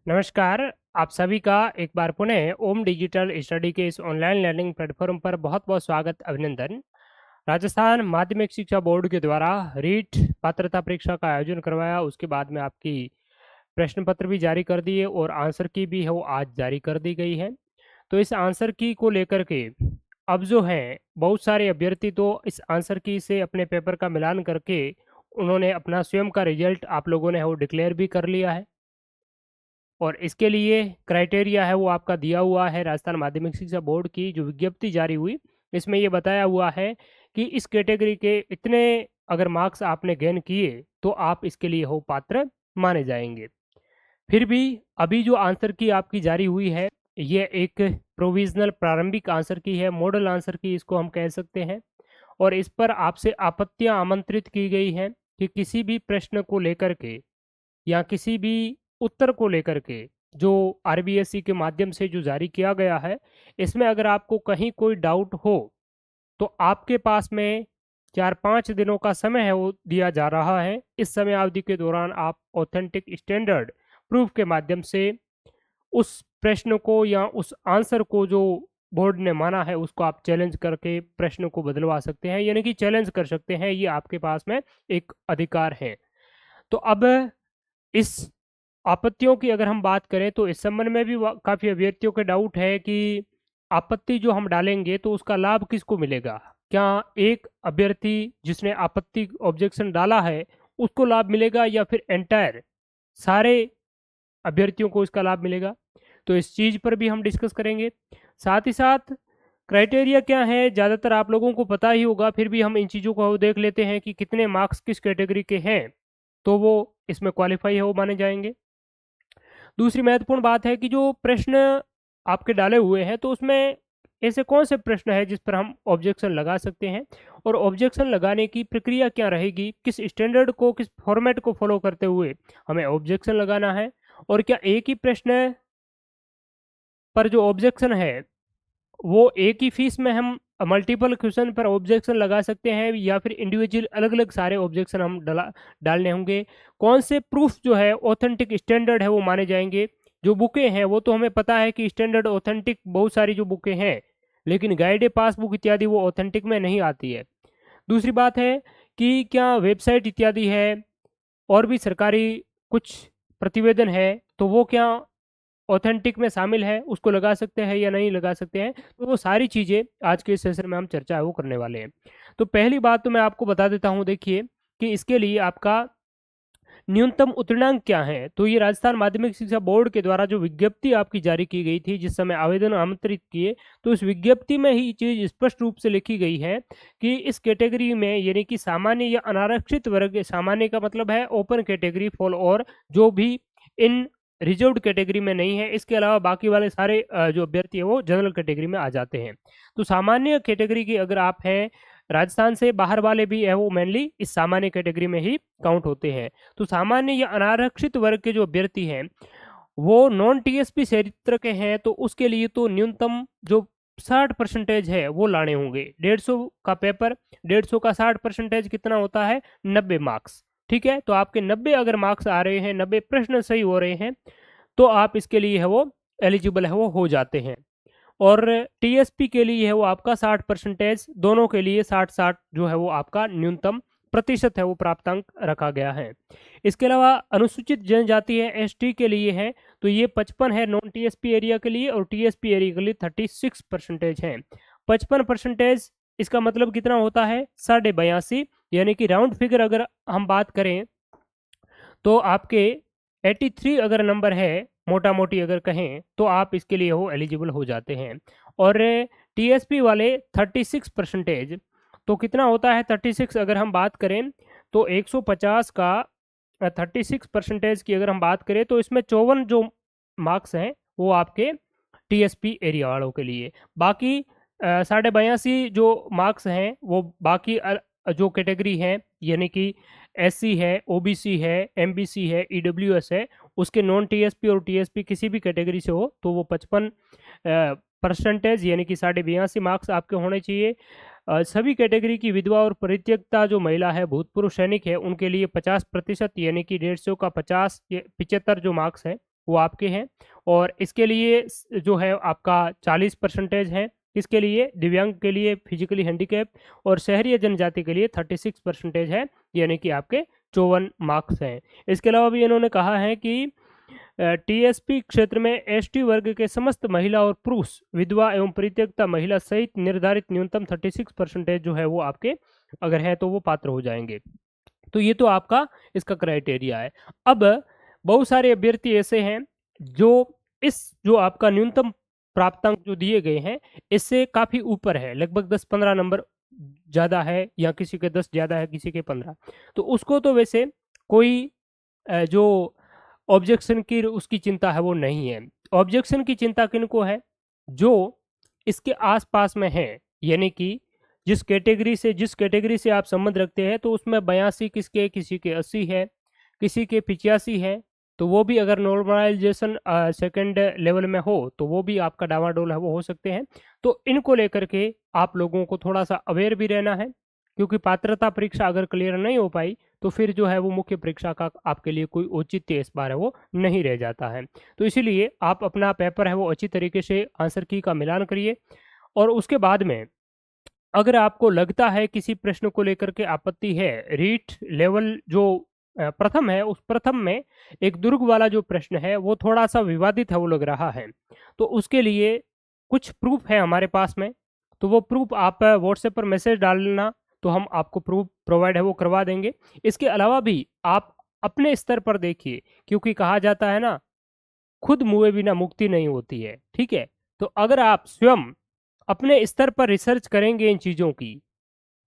नमस्कार। आप सभी का एक बार पुनः ओम डिजिटल स्टडी के इस ऑनलाइन लर्निंग प्लेटफॉर्म पर बहुत-बहुत स्वागत, अभिनंदन। राजस्थान माध्यमिक शिक्षा बोर्ड के द्वारा रीट पात्रता परीक्षा का आयोजन करवाया, उसके बाद में आपकी प्रश्न पत्र भी जारी कर दिए और आंसर की भी है वो आज जारी कर दी गई है। तो इस आंसर की को लेकर के अब जो है बहुत सारे अभ्यर्थी तो इस आंसर की से अपने पेपर का मिलान करके उन्होंने अपना स्वयं का रिजल्ट आप लोगों ने वो डिक्लेयर भी कर लिया है। और इसके लिए क्राइटेरिया है वो आपका दिया हुआ है राजस्थान माध्यमिक शिक्षा बोर्ड की जो विज्ञप्ति जारी हुई, इसमें ये बताया हुआ है कि इस कैटेगरी के इतने अगर मार्क्स आपने गेन किए तो आप इसके लिए हो पात्र माने जाएंगे। फिर भी अभी जो आंसर की आपकी जारी हुई है ये एक प्रोविजनल प्रारंभिक आंसर की है, मॉडल आंसर की इसको हम कह सकते हैं। और इस पर आपसे आपत्तियां आमंत्रित की गई हैं कि किसी भी प्रश्न को लेकर के या किसी भी उत्तर को लेकर के जो आरबीएसई के माध्यम से जो जारी किया गया है, इसमें अगर आपको कहीं कोई डाउट हो तो आपके पास में 4-5 दिनों का समय है वो दिया जा रहा है। इस समय अवधि के दौरान आप ऑथेंटिक स्टैंडर्ड प्रूफ के माध्यम से उस प्रश्न को या उस आंसर को जो बोर्ड ने माना है उसको आप चैलेंज करके प्रश्न को बदलवा सकते हैं, यानी कि चैलेंज कर सकते हैं। ये आपके पास में एक अधिकार है। तो अब इस आपत्तियों की अगर हम बात करें तो इस संबंध में भी काफ़ी अभ्यर्थियों के डाउट है कि आपत्ति जो हम डालेंगे तो उसका लाभ किसको मिलेगा। क्या एक अभ्यर्थी जिसने आपत्ति ऑब्जेक्शन डाला है उसको लाभ मिलेगा या फिर एंटायर सारे अभ्यर्थियों को इसका लाभ मिलेगा। तो इस चीज़ पर भी हम डिस्कस करेंगे। साथ ही साथ क्राइटेरिया क्या है ज़्यादातर आप लोगों को पता ही होगा, फिर भी हम इन चीज़ों को देख लेते हैं कि कितने मार्क्स किस कैटेगरी के हैं तो वो इसमें क्वालिफाई है वो माने जाएंगे। दूसरी महत्वपूर्ण बात है कि जो प्रश्न आपके डाले हुए हैं तो उसमें ऐसे कौन से प्रश्न है जिस पर हम ऑब्जेक्शन लगा सकते हैं और ऑब्जेक्शन लगाने की प्रक्रिया क्या रहेगी, किस स्टैंडर्ड को किस फॉर्मेट को फॉलो करते हुए हमें ऑब्जेक्शन लगाना है। और क्या एक ही प्रश्न पर जो ऑब्जेक्शन है वो एक ही फीस में हम मल्टीपल क्वेश्चन पर ऑब्जेक्शन लगा सकते हैं या फिर इंडिविजुअल अलग अलग सारे ऑब्जेक्शन हम डालने होंगे। कौन से प्रूफ जो है ऑथेंटिक स्टैंडर्ड है वो माने जाएंगे। जो बुकें हैं वो तो हमें पता है कि स्टैंडर्ड ऑथेंटिक बहुत सारी जो बुकें हैं, लेकिन गाइडेड पासबुक इत्यादि वो ऑथेंटिक में नहीं आती है। दूसरी बात है कि क्या वेबसाइट इत्यादि है और भी सरकारी कुछ प्रतिवेदन है तो वो क्या ऑथेंटिक में शामिल है, उसको लगा सकते हैं या नहीं लगा सकते हैं। तो वो सारी चीज़ें आज के इस सेशन में हम चर्चा है वो करने वाले हैं। तो पहली बात तो मैं आपको बता देता हूँ, देखिए कि इसके लिए आपका न्यूनतम उत्तीर्णांक क्या है। तो ये राजस्थान माध्यमिक शिक्षा बोर्ड के द्वारा जो विज्ञप्ति आपकी जारी की गई थी जिस समय आवेदन आमंत्रित किए, तो इस विज्ञप्ति में ही चीज़ स्पष्ट रूप से लिखी गई है कि इस कैटेगरी में यानी कि सामान्य या अनारक्षित वर्ग, सामान्य का मतलब है ओपन कैटेगरी फॉल, और जो भी इन रिजर्व्ड कैटेगरी में नहीं है, इसके अलावा बाकी वाले सारे जो अभ्यर्थी है वो जनरल कैटेगरी में आ जाते हैं। तो सामान्य कैटेगरी की अगर आप हैं, राजस्थान से बाहर वाले भी है वो मेनली इस सामान्य कैटेगरी में ही काउंट होते हैं। तो सामान्य या अनारक्षित वर्ग के जो अभ्यर्थी हैं वो नॉन टीएसपी क्षेत्र के हैं, तो उसके लिए तो न्यूनतम जो 60% है वो लाने होंगे। 150 का पेपर, 150 का 60% कितना होता है, 90 मार्क्स। ठीक है, तो आपके 90 अगर मार्क्स आ रहे हैं, 90 प्रश्न सही हो रहे हैं, तो आप इसके लिए है वो एलिजिबल है वो हो जाते हैं। और टीएसपी के लिए है वो आपका 60%, दोनों के लिए 60-60 जो है वो आपका न्यूनतम प्रतिशत है वो प्राप्तांक रखा गया है। इसके अलावा अनुसूचित जनजाति है, एसटी के लिए है, तो ये 55 है नॉन टीएसपी एरिया के लिए, और टीएसपी एरिया के लिए 36% है। 55% इसका मतलब कितना होता है, 82.5, यानी कि राउंड फिगर अगर हम बात करें तो आपके 83 अगर नंबर है मोटा मोटी अगर कहें तो आप इसके लिए हो एलिजिबल हो जाते हैं। और टीएसपी वाले 36%, तो कितना होता है 36 अगर हम बात करें तो 150 का 36% की अगर हम बात करें तो इसमें 54 जो मार्क्स हैं वो आपके टीएसपी एरिया वालों के लिए। बाकी 82.5 जो मार्क्स हैं वो बाकी जो कैटेगरी हैं यानी कि एससी है, ओबीसी है, एमबीसी है, ईडब्ल्यूएस है, उसके नॉन टीएसपी और टीएसपी किसी भी कैटेगरी से हो तो वो 55% यानी कि 82.5 मार्क्स आपके होने चाहिए। सभी कैटेगरी की विधवा और परित्यक्ता जो महिला है, भूतपूर्व सैनिक है, उनके लिए 50% यानी कि 150 का 50 75 जो मार्क्स है वो आपके हैं। और इसके लिए जो है आपका 40% है। इसके लिए दिव्यांग के लिए, फिजिकली हैंडीकैप और शहरी जनजाति के लिए 36% है, यानी कि आपके 54 मार्क्स हैं। इसके अलावा भी इन्होंने कहा है कि टीएसपी क्षेत्र में एसटी वर्ग के समस्त महिला और पुरुष, विधवा एवं परित्यक्ता महिला सहित निर्धारित न्यूनतम 36% जो है वो आपके अगर है तो वो पात्र हो जाएंगे। तो ये तो आपका इसका क्राइटेरिया है। अब बहुत सारे अभ्यर्थी ऐसे हैं जो आपका न्यूनतम प्राप्तांक जो दिए गए हैं इससे काफी ऊपर है, लगभग 10-15 नंबर ज्यादा है, या किसी के 10 ज्यादा है, किसी के 15। तो उसको तो वैसे कोई जो ऑब्जेक्शन की उसकी चिंता है वो नहीं है। ऑब्जेक्शन की चिंता किनको है? जो इसके आसपास में है, यानी कि जिस कैटेगरी से आप संबंध रखते हैं, तो उसमें 82 किसके, किसी के 80 है, किसी के 85 है। तो वो भी अगर नॉर्मलाइजेशन सेकंड लेवल में हो तो वो भी आपका डावाडोल है वो हो सकते हैं। तो इनको लेकर के आप लोगों को थोड़ा सा अवेयर भी रहना है, क्योंकि पात्रता परीक्षा अगर क्लियर नहीं हो पाई तो फिर जो है वो मुख्य परीक्षा का आपके लिए कोई औचित्य इस बार है वो नहीं रह जाता है। तो इसीलिए आप अपना पेपर है वो अच्छी तरीके से आंसर की का मिलान करिए। और उसके बाद में अगर आपको लगता है किसी प्रश्न को लेकर के आपत्ति है, रीट लेवल जो प्रथम है, उस प्रथम में एक दुर्ग वाला जो प्रश्न है वो थोड़ा सा विवादित है वो लग रहा है, तो उसके लिए कुछ प्रूफ है हमारे पास में। तो वो प्रूफ आप व्हाट्सएप पर मैसेज डालना, तो हम आपको प्रूफ प्रोवाइड है वो करवा देंगे। इसके अलावा भी आप अपने स्तर पर देखिए, क्योंकि कहा जाता है ना, खुद मुए बिना मुक्ति नहीं होती है। ठीक है, तो अगर आप स्वयं अपने स्तर पर रिसर्च करेंगे इन चीज़ों की,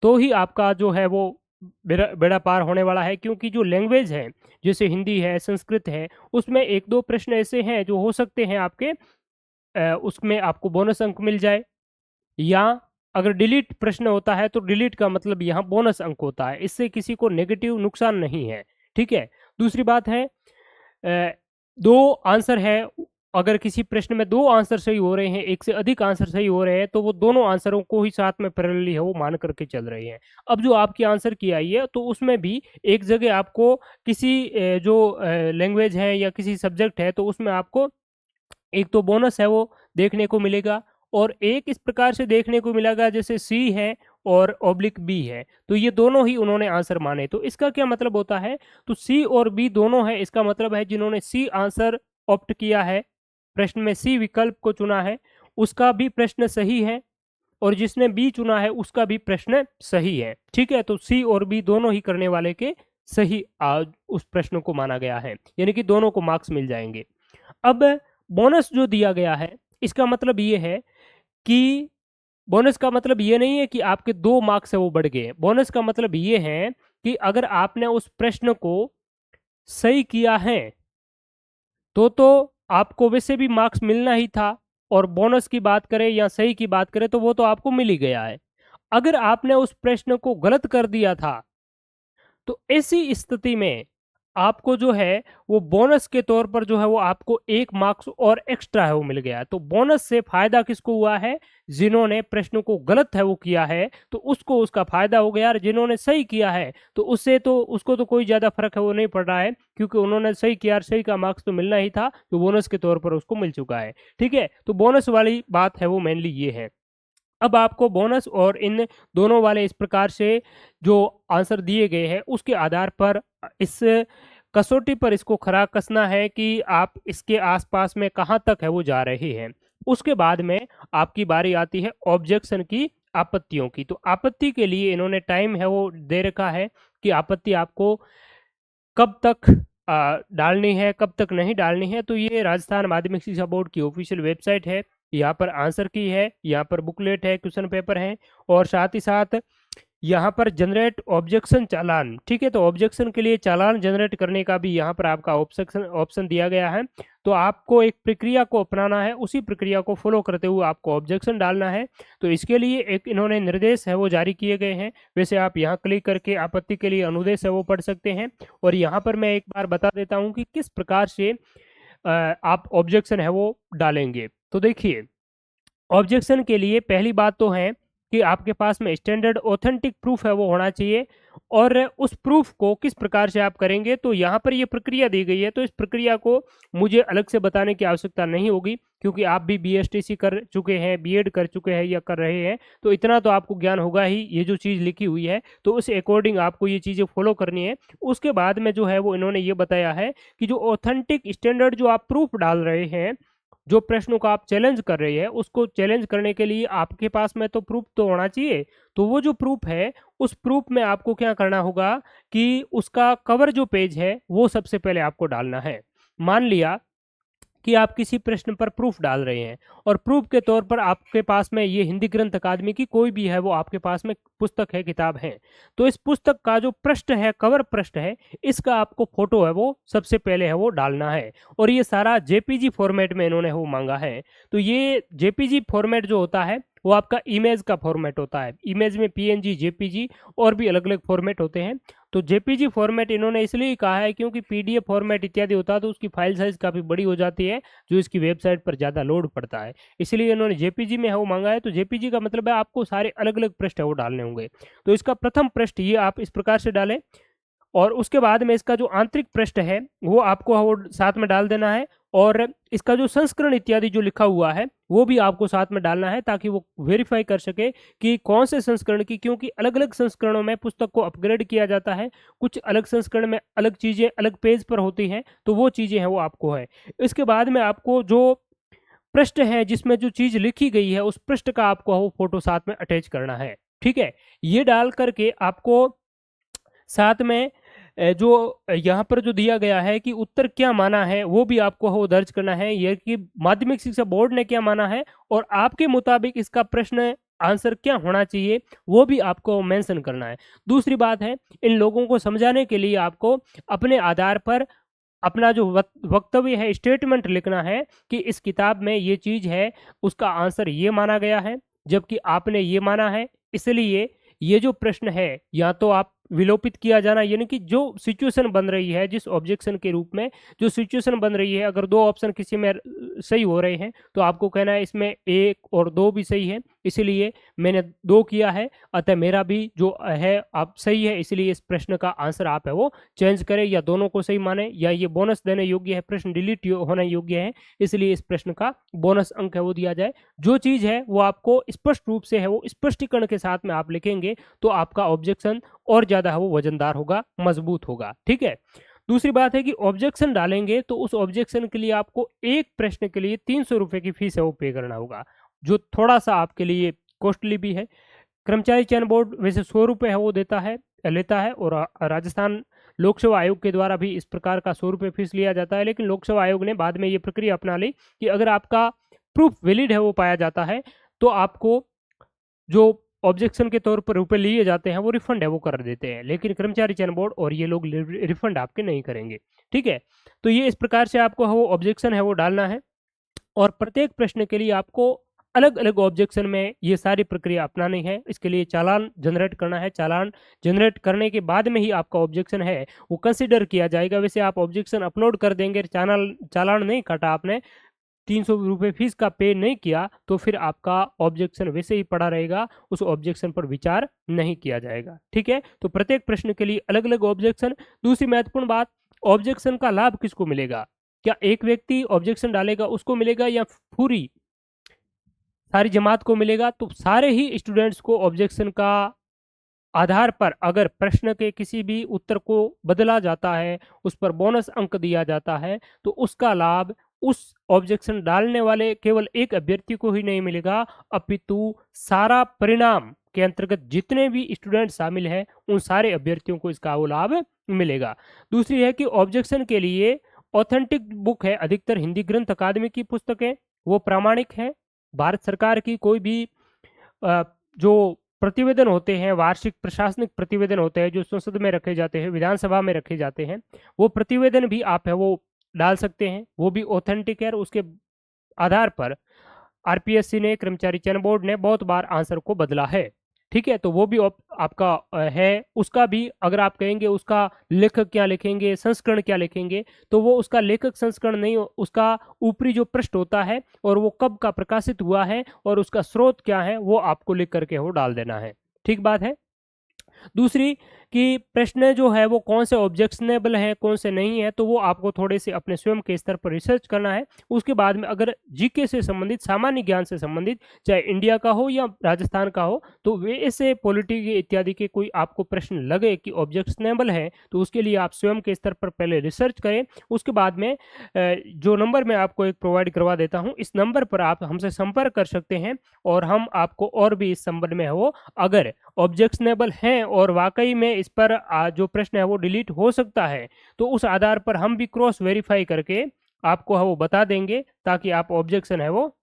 तो ही आपका जो है वो बेड़ा पार होने वाला है। क्योंकि जो लैंग्वेज है, जैसे हिंदी है, संस्कृत है, उसमें एक दो प्रश्न ऐसे हैं जो हो सकते हैं आपके उसमें आपको बोनस अंक मिल जाए, या अगर डिलीट प्रश्न होता है तो डिलीट का मतलब यहाँ बोनस अंक होता है, इससे किसी को नेगेटिव नुकसान नहीं है। ठीक है, दूसरी बात है दो आंसर है, अगर किसी प्रश्न में दो आंसर सही हो रहे हैं, एक से अधिक आंसर सही हो रहे हैं, तो वो दोनों आंसरों को ही साथ में पैरेलली है वो मान करके चल रहे हैं। अब जो आपकी आंसर की आई है, तो उसमें भी एक जगह आपको किसी जो लैंग्वेज है या किसी सब्जेक्ट है, तो उसमें आपको एक तो बोनस है वो देखने को मिलेगा, और एक इस प्रकार से देखने को मिलेगा जैसे सी है और ऑब्लिक बी है, तो ये दोनों ही उन्होंने आंसर माने। तो इसका क्या मतलब होता है? तो सी और बी दोनों है, इसका मतलब है जिन्होंने सी आंसर ऑप्ट किया है, प्रश्न में सी विकल्प को चुना है, उसका भी प्रश्न सही है, और जिसने बी चुना है उसका भी प्रश्न सही है। ठीक है, तो सी और बी दोनों ही करने वाले के सही उस प्रश्न को माना गया है, यानी कि दोनों को मार्क्स मिल जाएंगे। अब बोनस जो दिया गया है, इसका मतलब ये है कि बोनस का मतलब ये नहीं है कि आपके 2 मार्क्स है वो बढ़ गए। बोनस का मतलब ये है कि अगर आपने उस प्रश्न को सही किया है तो आपको वैसे भी मार्क्स मिलना ही था, और बोनस की बात करें या सही की बात करें तो वो तो आपको मिल ही गया है। अगर आपने उस प्रश्न को गलत कर दिया था, तो ऐसी स्थिति में आपको जो है वो बोनस के तौर पर जो है वो आपको 1 मार्क्स और एक्स्ट्रा है वो मिल गया है। तो बोनस से फायदा किसको हुआ है? जिन्होंने प्रश्न को गलत है वो किया है, तो उसको उसका फायदा हो गया, और जिन्होंने सही किया है तो उसको तो कोई ज्यादा फर्क है वो नहीं पड़ रहा है, क्योंकि उन्होंने सही किया और सही का मार्क्स तो मिलना ही था, तो बोनस के तौर पर उसको मिल चुका है। ठीक है, तो बोनस वाली बात है वो मेनली ये है। अब आपको बोनस और इन दोनों वाले इस प्रकार से जो आंसर दिए गए हैं उसके आधार पर इस कसौटी पर इसको खरा कसना है कि आप इसके आसपास में कहाँ तक है वो जा रहे हैं। उसके बाद में आपकी बारी आती है ऑब्जेक्शन की, आपत्तियों की। तो आपत्ति के लिए इन्होंने टाइम है वो दे रखा है कि आपत्ति आपको कब तक डालनी है, कब तक नहीं डालनी है। तो ये राजस्थान माध्यमिक शिक्षा बोर्ड की ऑफिशियल वेबसाइट है, यहाँ पर आंसर की है, यहाँ पर बुकलेट है, क्वेश्चन पेपर है, और साथ ही साथ यहाँ पर जनरेट ऑब्जेक्शन चालान। ठीक है, तो ऑब्जेक्शन के लिए चालान जनरेट करने का भी यहाँ पर आपका ऑप्शन दिया गया है। तो आपको एक प्रक्रिया को अपनाना है, उसी प्रक्रिया को फॉलो करते हुए आपको ऑब्जेक्शन डालना है। तो इसके लिए एक इन्होंने निर्देश है वो जारी किए गए हैं। वैसे आप यहाँ क्लिक करके आपत्ति के लिए अनुदेश है वो पढ़ सकते हैं। और यहाँ पर मैं एक बार बता देता हूँ कि किस प्रकार से आप ऑब्जेक्शन है वो डालेंगे। तो देखिए, ऑब्जेक्शन के लिए पहली बात तो है कि आपके पास में स्टैंडर्ड ऑथेंटिक प्रूफ है वो होना चाहिए। और उस प्रूफ को किस प्रकार से आप करेंगे, तो यहाँ पर ये प्रक्रिया दी गई है, तो इस प्रक्रिया को मुझे अलग से बताने की आवश्यकता नहीं होगी, क्योंकि आप भी बीएसटीसी कर चुके हैं, बीएड कर चुके हैं या कर रहे हैं, तो इतना तो आपको ज्ञान होगा ही। ये जो चीज़ लिखी हुई है तो उस अकॉर्डिंग आपको ये चीज़ें फॉलो करनी है। उसके बाद में जो है वो इन्होंने ये बताया है कि जो ऑथेंटिक स्टैंडर्ड जो आप प्रूफ डाल रहे हैं, जो प्रश्नों का आप चैलेंज कर रहे हैं, उसको चैलेंज करने के लिए आपके पास में तो प्रूफ तो होना चाहिए। तो वो जो प्रूफ है, उस प्रूफ में आपको क्या करना होगा कि उसका कवर जो पेज है वो सबसे पहले आपको डालना है। मान लिया कि आप किसी प्रश्न पर प्रूफ डाल रहे हैं और प्रूफ के तौर पर आपके पास में ये हिंदी ग्रंथ अकादमी की कोई भी है वो आपके पास में पुस्तक है, किताब है, तो इस पुस्तक का जो पृष्ठ है, कवर पृष्ठ है, इसका आपको फोटो है वो सबसे पहले है वो डालना है। और ये सारा जेपीजी फॉर्मेट में इन्होंने वो मांगा है। तो ये जेपीजी फॉर्मेट जो होता है वो आपका इमेज का फॉर्मेट होता है। इमेज में पीएनजी, जेपीजी और भी अलग अलग फॉर्मेट होते हैं। तो जेपीजी फॉर्मेट इन्होंने इसलिए कहा है क्योंकि पीडीएफ फॉर्मेट इत्यादि होता है तो उसकी फाइल साइज काफ़ी बड़ी हो जाती है, जो इसकी वेबसाइट पर ज़्यादा लोड पड़ता है, इसलिए इन्होंने जेपीजी में है वो मांगा है। तो जेपीजी का मतलब है आपको सारे अलग अलग पृष्ठ है वो डालने होंगे। तो इसका प्रथम पृष्ठ ये आप इस प्रकार से डालें, और उसके बाद में इसका जो आंतरिक पृष्ठ है वो आपको वो साथ में डाल देना है। और इसका जो संस्करण इत्यादि जो लिखा हुआ है वो भी आपको साथ में डालना है, ताकि वो वेरीफाई कर सके कि कौन से संस्करण की, क्योंकि अलग अलग संस्करणों में पुस्तक को अपग्रेड किया जाता है, कुछ अलग संस्करण में अलग चीज़ें अलग पेज पर होती हैं, तो वो चीज़ें हैं वो आपको है। इसके बाद में आपको जो पृष्ठ है जिसमें जो चीज़ लिखी गई है उस पृष्ठ का आपको वो फोटो साथ में अटैच करना है। ठीक है, ये डाल करके आपको साथ में जो यहाँ पर जो दिया गया है कि उत्तर क्या माना है वो भी आपको वो दर्ज करना है, यह कि माध्यमिक शिक्षा बोर्ड ने क्या माना है और आपके मुताबिक इसका प्रश्न आंसर क्या होना चाहिए वो भी आपको मेंशन करना है। दूसरी बात है, इन लोगों को समझाने के लिए आपको अपने आधार पर अपना जो वक्तव्य है, स्टेटमेंट लिखना है कि इस किताब में ये चीज़ है, उसका आंसर ये माना गया है, जबकि आपने ये माना है, इसलिए ये जो प्रश्न है या तो आप विलोपित किया जाना, यानी कि जो सिचुएशन बन रही है, जिस ऑब्जेक्शन के रूप में जो सिचुएशन बन रही है, अगर दो ऑप्शन किसी में सही हो रहे हैं तो आपको कहना है इसमें एक और दो भी सही है, इसलिए मैंने दो किया है, अतः मेरा भी जो है आप सही है, इसलिए इस प्रश्न का आंसर आप है वो चेंज करें, या दोनों को सही माने, या ये बोनस देने योग्य है, प्रश्न डिलीट होने योग्य है, इसलिए इस प्रश्न का बोनस अंक है वो दिया जाए। जो चीज़ है वो आपको स्पष्ट रूप से है वो स्पष्टीकरण के साथ में आप लिखेंगे तो आपका ऑब्जेक्शन और ज़्यादा है वो वजनदार होगा, मजबूत होगा। ठीक है, दूसरी बात है कि ऑब्जेक्शन डालेंगे तो उस ऑब्जेक्शन के लिए आपको एक प्रश्न के लिए 300 रुपये की फीस है वो पे करना होगा, जो थोड़ा सा आपके लिए कॉस्टली भी है। कर्मचारी चयन बोर्ड वैसे 100 रुपये है वो लेता है, और राजस्थान लोक सेवा आयोग के द्वारा भी इस प्रकार का 100 रुपये फीस लिया जाता है, लेकिन लोक सेवा आयोग ने बाद में ये प्रक्रिया अपना ली कि अगर आपका प्रूफ वैलिड है वो पाया जाता है तो आपको जो ऑब्जेक्शन के तौर पर रुपए लिए जाते हैं वो रिफंड है वो कर देते हैं, लेकिन कर्मचारी चयन बोर्ड और ये लोग रिफंड आपके नहीं करेंगे। ठीक है, तो ये इस प्रकार से आपको वो ऑब्जेक्शन है वो डालना है, और प्रत्येक प्रश्न के लिए आपको अलग अलग ऑब्जेक्शन में ये सारी प्रक्रिया अपनानी है। इसके लिए चालान जनरेट करना है, चालान जनरेट करने के बाद में ही आपका ऑब्जेक्शन है वो कंसिडर किया जाएगा। वैसे आप ऑब्जेक्शन अपलोड कर देंगे, चालान नहीं काटा आपने, 300 रुपये फीस का पे नहीं किया, तो फिर आपका ऑब्जेक्शन वैसे ही पड़ा रहेगा, उस ऑब्जेक्शन पर विचार नहीं किया जाएगा। ठीक है, तो प्रत्येक प्रश्न के लिए अलग अलग ऑब्जेक्शन। दूसरी महत्वपूर्ण बात, ऑब्जेक्शन का लाभ किसको मिलेगा? क्या एक व्यक्ति ऑब्जेक्शन डालेगा उसको मिलेगा या पूरी सारी जमात को मिलेगा? तो सारे ही स्टूडेंट्स को ऑब्जेक्शन का आधार पर अगर प्रश्न के किसी भी उत्तर को बदला जाता है, उस पर बोनस अंक दिया जाता है, तो उसका लाभ उस ऑब्जेक्शन डालने वाले केवल एक अभ्यर्थी को ही नहीं मिलेगा, अपितु सारा परिणाम के अंतर्गत जितने भी स्टूडेंट शामिल हैं उन सारे अभ्यर्थियों को इसका वो लाभ मिलेगा। दूसरी है कि ऑब्जेक्शन के लिए ऑथेंटिक बुक है, अधिकतर हिंदी ग्रंथ अकादमी की पुस्तकें वो प्रामाणिक है। भारत सरकार की कोई भी जो प्रतिवेदन होते हैं, वार्षिक प्रशासनिक प्रतिवेदन होते हैं जो संसद में रखे जाते हैं, विधानसभा में रखे जाते हैं, वो प्रतिवेदन भी आप है वो डाल सकते हैं, वो भी ऑथेंटिक है, और उसके आधार पर आरपीएससी ने, कर्मचारी चयन बोर्ड ने बहुत बार आंसर को बदला है। ठीक है, तो वो भी आपका है, उसका भी अगर आप कहेंगे उसका लेखक क्या लिखेंगे, संस्करण क्या लिखेंगे, तो वो उसका लेखक संस्करण नहीं, उसका ऊपरी जो पृष्ठ होता है और वो कब का प्रकाशित हुआ है और उसका स्रोत क्या है, वो आपको लिख करके वो डाल देना है। ठीक बात है। दूसरी कि प्रश्न जो है वो कौन से ऑब्जेक्शनेबल हैं, कौन से नहीं है, तो वो आपको थोड़े से अपने स्वयं के स्तर पर रिसर्च करना है। उसके बाद में अगर जीके से संबंधित, सामान्य ज्ञान से संबंधित, चाहे इंडिया का हो या राजस्थान का हो, तो वे ऐसे पॉलिटी के इत्यादि के कोई आपको प्रश्न लगे कि ऑब्जेक्शनेबल है, तो उसके लिए आप स्वयं के स्तर पर पहले रिसर्च करें। उसके बाद में जो नंबर मैं आपको एक प्रोवाइड करवा देता हूँ, इस नंबर पर आप हमसे संपर्क कर सकते हैं और हम आपको और भी इस संबंध में वो अगर ऑब्जेक्शनेबल हैं और वाकई में इस पर जो प्रश्न है वो डिलीट हो सकता है, तो उस आधार पर हम भी क्रॉस वेरीफाई करके आपको है वो बता देंगे, ताकि आप ऑब्जेक्शन है वो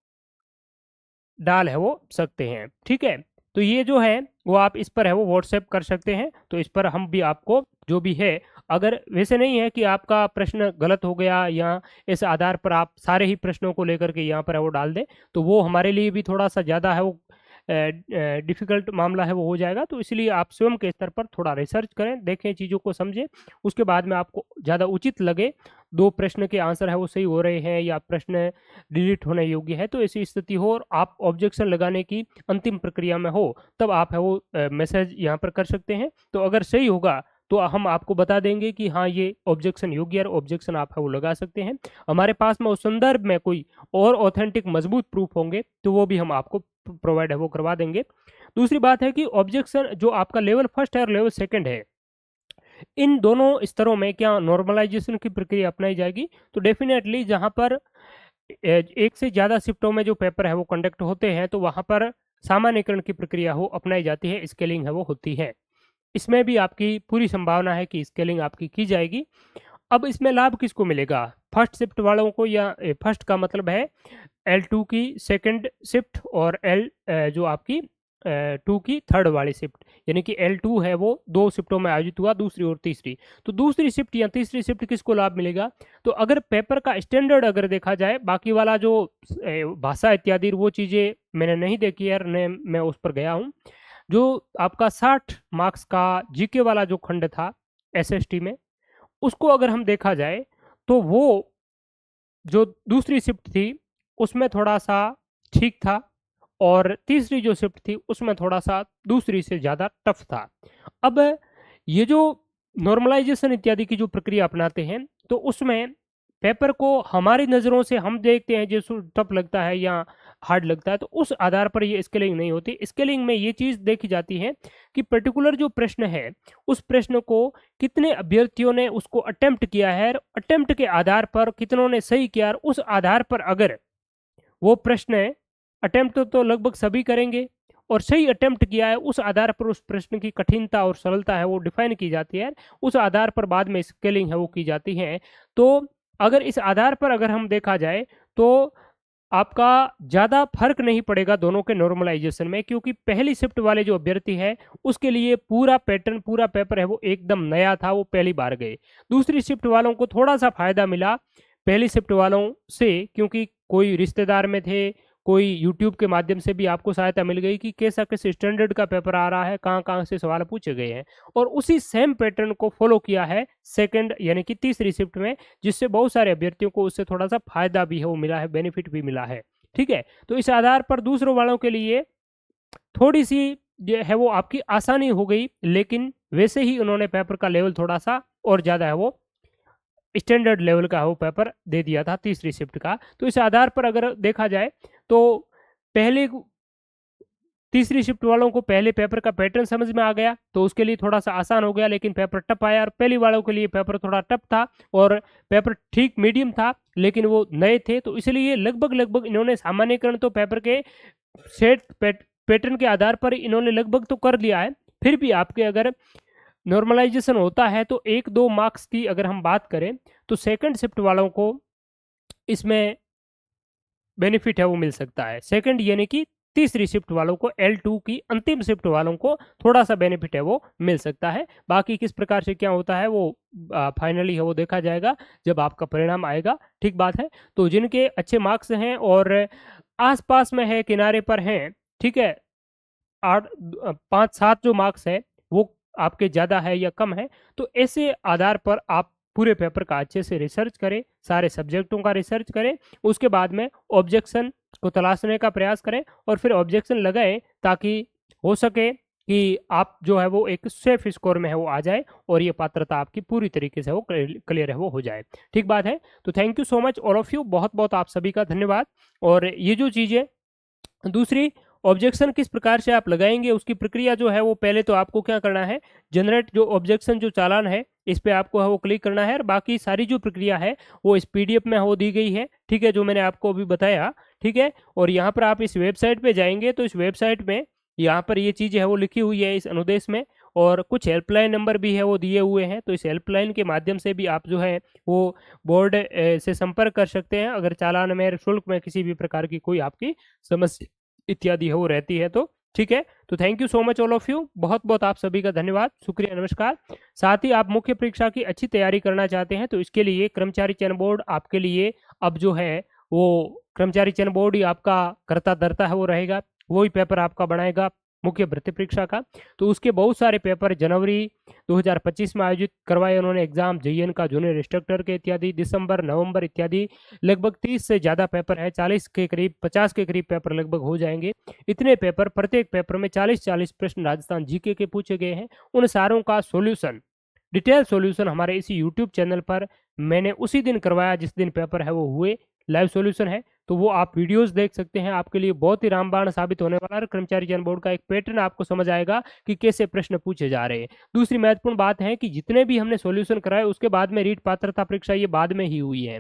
डाल है वो सकते हैं। ठीक है, तो ये जो है वो आप इस पर है वो व्हाट्सएप कर सकते हैं, तो इस पर हम भी आपको जो भी है, अगर वैसे नहीं है कि आपका प्रश्न गलत हो गया या इस आधार पर आप सारे ही प्रश्नों को लेकर के यहाँ पर है वो डाल दें, तो वो हमारे लिए भी थोड़ा सा ज़्यादा है वो डिफ़िकल्ट मामला है वो हो जाएगा। तो इसलिए आप स्वयं के स्तर पर थोड़ा रिसर्च करें, देखें, चीज़ों को समझें। उसके बाद में आपको ज़्यादा उचित लगे, 2 प्रश्न के आंसर है वो सही हो रहे हैं या प्रश्न डिलीट होने योग्य है, तो ऐसी स्थिति हो और आप ऑब्जेक्शन लगाने की अंतिम प्रक्रिया में हो, तब आप है वो मैसेज यहाँ पर कर सकते हैं। तो अगर सही होगा तो हम आपको बता देंगे कि हाँ, ये ऑब्जेक्शन योग्य है, ऑब्जेक्शन आप है वो लगा सकते हैं। हमारे पास में उस संदर्भ में कोई और ऑथेंटिक मजबूत प्रूफ होंगे, तो वो भी हम आपको प्रोवाइड है वो करवा देंगे। दूसरी बात है कि ऑब्जेक्शन जो आपका लेवल फर्स्ट है और लेवल सेकंड है, इन दोनों स्तरों में क्या नॉर्मलाइजेशन की प्रक्रिया अपनाई जाएगी? तो डेफिनेटली जहां पर एक से ज़्यादा शिफ्टों में जो पेपर है वो कंडक्ट होते हैं, तो वहां पर सामान्यकरण की प्रक्रिया हो अपनाई जाती है, स्केलिंग है वो होती है। इसमें भी आपकी पूरी संभावना है कि स्केलिंग आपकी की जाएगी। अब इसमें लाभ किसको मिलेगा? फर्स्ट शिफ्ट वालों को, या फर्स्ट का मतलब है L2 की सेकंड शिफ्ट और जो आपकी 2 की थर्ड वाली शिफ्ट, यानी कि L2 है वो 2 शिफ्टों में आयोजित हुआ, दूसरी और तीसरी। तो दूसरी शिफ्ट या तीसरी शिफ्ट किसको लाभ मिलेगा? तो अगर पेपर का स्टैंडर्ड अगर देखा जाए, बाकी वाला जो भाषा इत्यादि वो चीज़ें मैंने नहीं देखी यार, मैं उस पर गया हूँ। जो आपका 60 मार्क्स का जीके वाला जो खंड था एसएसटी में, उसको अगर हम देखा जाए, तो वो जो दूसरी शिफ्ट थी उसमें थोड़ा-सा ठीक था और तीसरी जो शिफ्ट थी उसमें थोड़ा-सा दूसरी से ज़्यादा टफ था। अब ये जो नॉर्मलाइज़ेशन इत्यादि की जो प्रक्रिया अपनाते हैं, तो उसमें पेपर को हमारी नज़रों से हम देखते हैं जो टफ लगता है या हार्ड लगता है, तो उस आधार पर ये स्केलिंग नहीं होती। स्केलिंग में ये चीज़ देखी जाती है कि पर्टिकुलर जो प्रश्न है, उस प्रश्न को कितने अभ्यर्थियों ने उसको अटेम्प्ट किया है, अटेम्प्ट के आधार पर कितनों ने सही किया, और उस आधार पर अगर वो प्रश्न अटेम्प्ट तो लगभग सभी करेंगे और सही अटेम्प्ट किया है, उस आधार पर उस प्रश्न की कठिनता और सरलता है वो डिफाइन की जाती है। उस आधार पर बाद में स्केलिंग है वो की जाती है। तो अगर इस आधार पर अगर हम देखा जाए, तो आपका ज़्यादा फर्क नहीं पड़ेगा दोनों के नॉर्मलाइजेशन में, क्योंकि पहली शिफ्ट वाले जो अभ्यर्थी है उसके लिए पूरा पैटर्न, पूरा पेपर है वो एकदम नया था, वो पहली बार गए। दूसरी शिफ्ट वालों को थोड़ा सा फायदा मिला पहली शिफ्ट वालों से, क्योंकि कोई रिश्तेदार में थे, कोई यूट्यूब के माध्यम से भी आपको सहायता मिल गई कि कैसा किस स्टैंडर्ड का पेपर आ रहा है, कहाँ-कहाँ से सवाल पूछे गए हैं, और उसी सेम पैटर्न को फॉलो किया है सेकंड यानी कि तीसरी शिफ्ट में, जिससे बहुत सारे अभ्यर्थियों को उससे थोड़ा-सा फायदा भी है वो मिला है, बेनिफिट भी मिला है। ठीक है? तो इस आधार पर दूसरों वालों के लिए थोड़ी-सी जो है वो आपकी आसानी हो गई, लेकिन वैसे ही उन्होंने पेपर का लेवल थोड़ा-सा और ज़्यादा है वो स्टैंडर्ड लेवल का वो पेपर दे दिया था तीसरी शिफ्ट का। तो इस आधार पर अगर देखा जाए, तो पहले तीसरी शिफ्ट वालों को पहले पेपर का पैटर्न समझ में आ गया, तो उसके लिए थोड़ा-सा आसान हो गया, लेकिन पेपर टफ आया, और पहली वालों के लिए पेपर थोड़ा टफ था और पेपर ठीक मीडियम था, लेकिन वो नए थे, तो इसलिए लगभग-लगभग इन्होंने सामान्यीकरण तो पेपर के सेट पैटर्न के आधार पर इन्होंने लगभग तो कर लिया है। फिर भी आपके अगर नॉर्मलाइजेशन होता है, तो 1-2 मार्क्स की अगर हम बात करें, तो सेकंड शिफ्ट वालों को इसमें बेनिफिट है वो मिल सकता है। सेकंड यानी कि तीसरी शिफ्ट वालों को, L2 की अंतिम शिफ्ट वालों को थोड़ा-सा बेनिफिट है वो मिल सकता है। बाकी किस प्रकार से क्या होता है वो फाइनली है वो देखा जाएगा जब आपका परिणाम आएगा, ठीक बात है। तो जिनके अच्छे मार्क्स हैं और आस-पास में है, किनारे पर हैं, ठीक है? 8 5-7 जो मार्क्स है वो आपके ज़्यादा है या कम है, तो ऐसे आधार पर आप पूरे पेपर का अच्छे से रिसर्च करें, सारे सब्जेक्टों का रिसर्च करें, उसके बाद में ऑब्जेक्शन को तलाशने का प्रयास करें और फिर ऑब्जेक्शन लगाएं, ताकि हो सके कि आप जो है वो एक सेफ स्कोर में है वो आ जाए और ये पात्रता आपकी पूरी तरीके से वो क्लियर है वो हो जाए। ठीक बात है। तो thank you so much all of you, बहुत बहुत आप सभी का धन्यवाद। और ये जो चीज़ें, दूसरी, ऑब्जेक्शन किस प्रकार से आप लगाएंगे उसकी प्रक्रिया जो है वो पहले तो आपको क्या करना है, जनरेट जो ऑब्जेक्शन जो चालान है इस पे आपको है वो क्लिक करना है, और बाकी सारी जो प्रक्रिया है वो इस पीडीएफ में वो दी गई है, ठीक है, जो मैंने आपको अभी बताया। ठीक है, और यहाँ पर आप इस वेबसाइट पे जाएंगे तो इस वेबसाइट में यहाँ पर ये चीज़ें है वो लिखी हुई है इस अनुदेश में, और कुछ हेल्पलाइन नंबर भी है वो दिए हुए हैं, तो इस हेल्पलाइन के माध्यम से भी आप जो है वो बोर्ड से संपर्क कर सकते हैं अगर चालान में शुल्क में किसी भी प्रकार की कोई आपकी समस्या इत्यादि है वो रहती है तो। ठीक है, तो thank you so much all of you, बहुत बहुत आप सभी का धन्यवाद, शुक्रिया, नमस्कार। साथ ही आप मुख्य परीक्षा की अच्छी तैयारी करना चाहते हैं तो इसके लिए कर्मचारी चयन बोर्ड आपके लिए अब जो है वो कर्मचारी चयन बोर्ड ही आपका कर्ता धर्ता है वो रहेगा, वही पेपर आपका बनाएगा मुख्य भर्ती परीक्षा का। तो उसके बहुत सारे पेपर जनवरी 2025 में आयोजित करवाए उन्होंने एग्जाम, जेईएन का, जूनियर इंस्ट्रक्टर के इत्यादि, दिसंबर नवंबर इत्यादि, लगभग 30 से ज़्यादा पेपर है, 40 के करीब 50 के करीब पेपर लगभग हो जाएंगे। इतने पेपर, प्रत्येक पेपर में 40-40 प्रश्न राजस्थान जीके के पूछे गए हैं। उन सारों का सॉल्यूशन, डिटेल सॉल्यूशन हमारे इसी यूट्यूब चैनल पर मैंने उसी दिन करवाया जिस दिन पेपर है वो हुए, लाइव सॉल्यूशन है, तो वो आप वीडियोस देख सकते हैं, आपके लिए बहुत ही रामबाण साबित होने वाला है। कर्मचारी चयन बोर्ड का एक पैटर्न आपको समझ आएगा कि कैसे प्रश्न पूछे जा रहे हैं। दूसरी महत्वपूर्ण बात है कि जितने भी हमने सॉल्यूशन कराए उसके बाद में रीट पात्रता परीक्षा ये बाद में ही हुई है,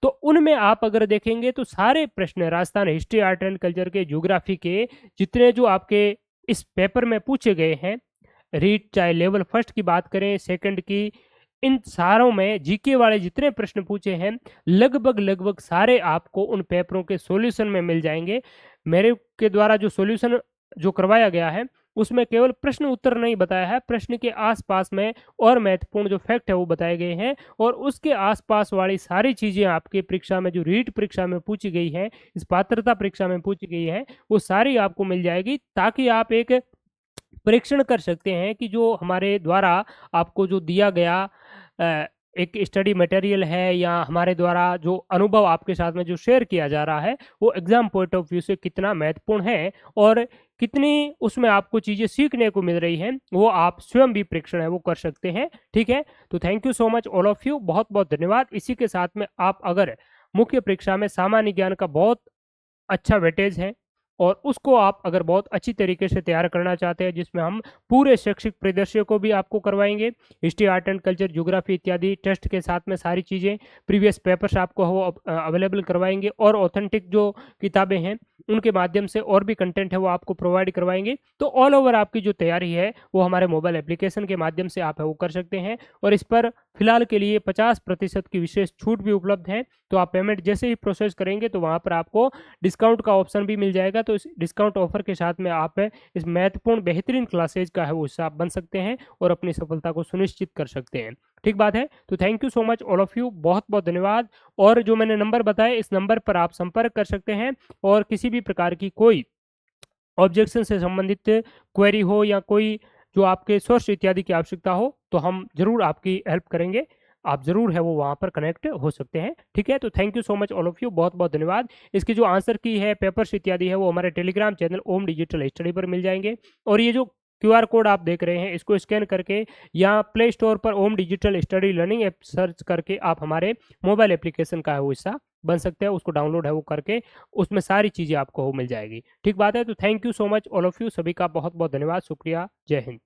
तो उनमें आप अगर देखेंगे तो सारे प्रश्न Rajasthan history, art and culture के, ज्योग्राफी के, जितने जो आपके इस पेपर में पूछे गए हैं, रीट चाहे लेवल फर्स्ट की बात करें, सेकंड की, इन सारों में जीके वाले जितने प्रश्न पूछे हैं लगभग सारे आपको उन पेपरों के सॉल्यूशन में मिल जाएंगे। मेरे के द्वारा जो सॉल्यूशन जो करवाया गया है उसमें केवल प्रश्न उत्तर नहीं बताया है, प्रश्न के आसपास में और महत्वपूर्ण जो फैक्ट है वो बताए गए हैं, और उसके आसपास वाली सारी चीजें आपके परीक्षा में जो रीट परीक्षा में पूछी गई है, इस पात्रता परीक्षा में पूछी गई है, वो सारी आपको मिल जाएगी, ताकि आप एक परीक्षण कर सकते हैं कि जो हमारे द्वारा आपको जो दिया गया एक स्टडी मटेरियल है या हमारे द्वारा जो अनुभव आपके साथ में जो शेयर किया जा रहा है वो एग्जाम पॉइंट ऑफ व्यू से कितना महत्वपूर्ण है और कितनी उसमें आपको चीज़ें सीखने को मिल रही हैं, वो आप स्वयं भी परीक्षण है वो कर सकते हैं। ठीक है, तो thank you so much all of you, बहुत बहुत धन्यवाद। इसी के साथ में आप अगर मुख्य परीक्षा में सामान्य ज्ञान का बहुत अच्छा वेटेज है और उसको आप अगर बहुत अच्छी तरीके से तैयार करना चाहते हैं, जिसमें हम पूरे शैक्षिक परिदृश्य को भी आपको करवाएंगे, history, art and culture, geography इत्यादि टेस्ट के साथ में सारी चीज़ें, प्रीवियस पेपर्स आपको वो अवेलेबल करवाएंगे, और ऑथेंटिक जो किताबें हैं उनके माध्यम से और भी कंटेंट है वो आपको प्रोवाइड करवाएंगे। तो ऑल ओवर आपकी जो तैयारी है वो हमारे मोबाइल एप्लीकेशन के माध्यम से आप है वो कर सकते हैं, और इस पर फिलहाल के लिए 50% की विशेष छूट भी उपलब्ध है। तो आप पेमेंट जैसे ही प्रोसेस करेंगे तो वहाँ पर आपको डिस्काउंट का ऑप्शन भी मिल जाएगा, तो इस डिस्काउंट ऑफर के साथ में आप इस महत्वपूर्ण बेहतरीन क्लासेज का है वो हिस्सा बन सकते हैं और अपनी सफलता को सुनिश्चित कर सकते हैं। ठीक बात है, तो thank you so much all of you, बहुत बहुत धन्यवाद। और जो मैंने नंबर बताया इस नंबर पर आप संपर्क कर सकते हैं, और किसी भी प्रकार की कोई ऑब्जेक्शन से संबंधित क्वेरी हो या कोई जो आपके सोर्स इत्यादि की आवश्यकता हो तो हम जरूर आपकी हेल्प करेंगे, आप जरूर है वो वहाँ पर कनेक्ट हो सकते हैं। ठीक है, तो thank you so much all of you, बहुत बहुत धन्यवाद। इसकी जो आंसर की है, पेपर्स इत्यादि है वो हमारे टेलीग्राम चैनल ओम डिजिटल स्टडी पर मिल जाएंगे, और ये जो क्यूआर कोड आप देख रहे हैं इसको स्कैन करके या प्ले स्टोर पर Om digital study learning app search करके आप हमारे मोबाइल एप्लीकेशन का है वो हिस्सा बन सकते हैं, उसको डाउनलोड है वो करके उसमें सारी चीज़ें आपको वो मिल जाएगी। ठीक बात है, तो thank you so much all of you, सभी का बहुत बहुत धन्यवाद, शुक्रिया, जय हिंद।